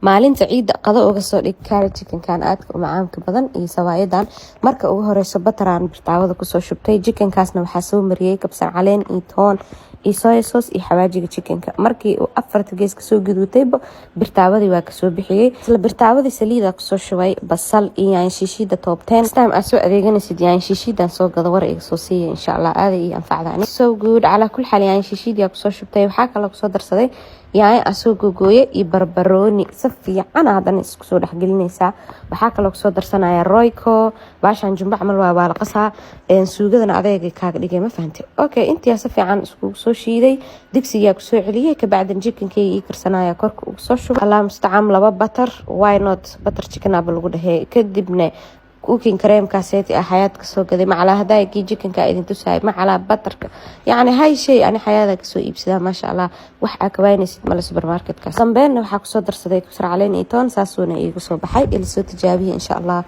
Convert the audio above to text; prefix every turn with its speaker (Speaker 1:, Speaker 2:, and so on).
Speaker 1: maalinta ciida qado uga soo dhig curry chicken kan aadka u macaanka badan iyo sawaayadan marka ugu horeyso bataraan birtaawada ku soo shubtay chicken kaasna waxa soo mariyay kabsar caleen iyo toon iyo soy sauce iyo xawaajiga chickenka markii uu afarta gees ka soo gudubtayba birtaawadii waa ka soo bixiyay isla birtaawadii saliida ku soo shubay basal iyo yaan shiishida top 10 time aso adeeganaysid yaan shiishidan soo gado war iga soo siiyay insha Allah aad iyo anfacdaani so good ala kul xal yaan shiishida ku soo shubtay waxa kale ku soo darsaday yaan asoo googooye iyo barbarooni si fiican hadan isku soo dhaxgelinaysa waxa kale ku soo darsanaya royco baashan jumba amal waa la qasaa suugadana adeega kaaga dhigay ma fahantay okay intii si fiican isku soo shiiday digsiga ku soo celiyay ka bacdan chickenkii ii karsanaya korka ugu soo shubay Allah musta'am laba butter why not butter chicken aba lagu dhahay kadibna cooking cream كاسيتي حياتك سو قدي مع هدايا كي chicken كا idin tusay مع بطرك يعني هاي شيء أنا حياتك سو إبسدا ما شاء الله وح كوينس مال السوبر ماركت كاس صنبين وح كسو درسدي كسر علينا إيتون ساسونا إيجو سو بحي اللي سو تجابيه إن شاء الله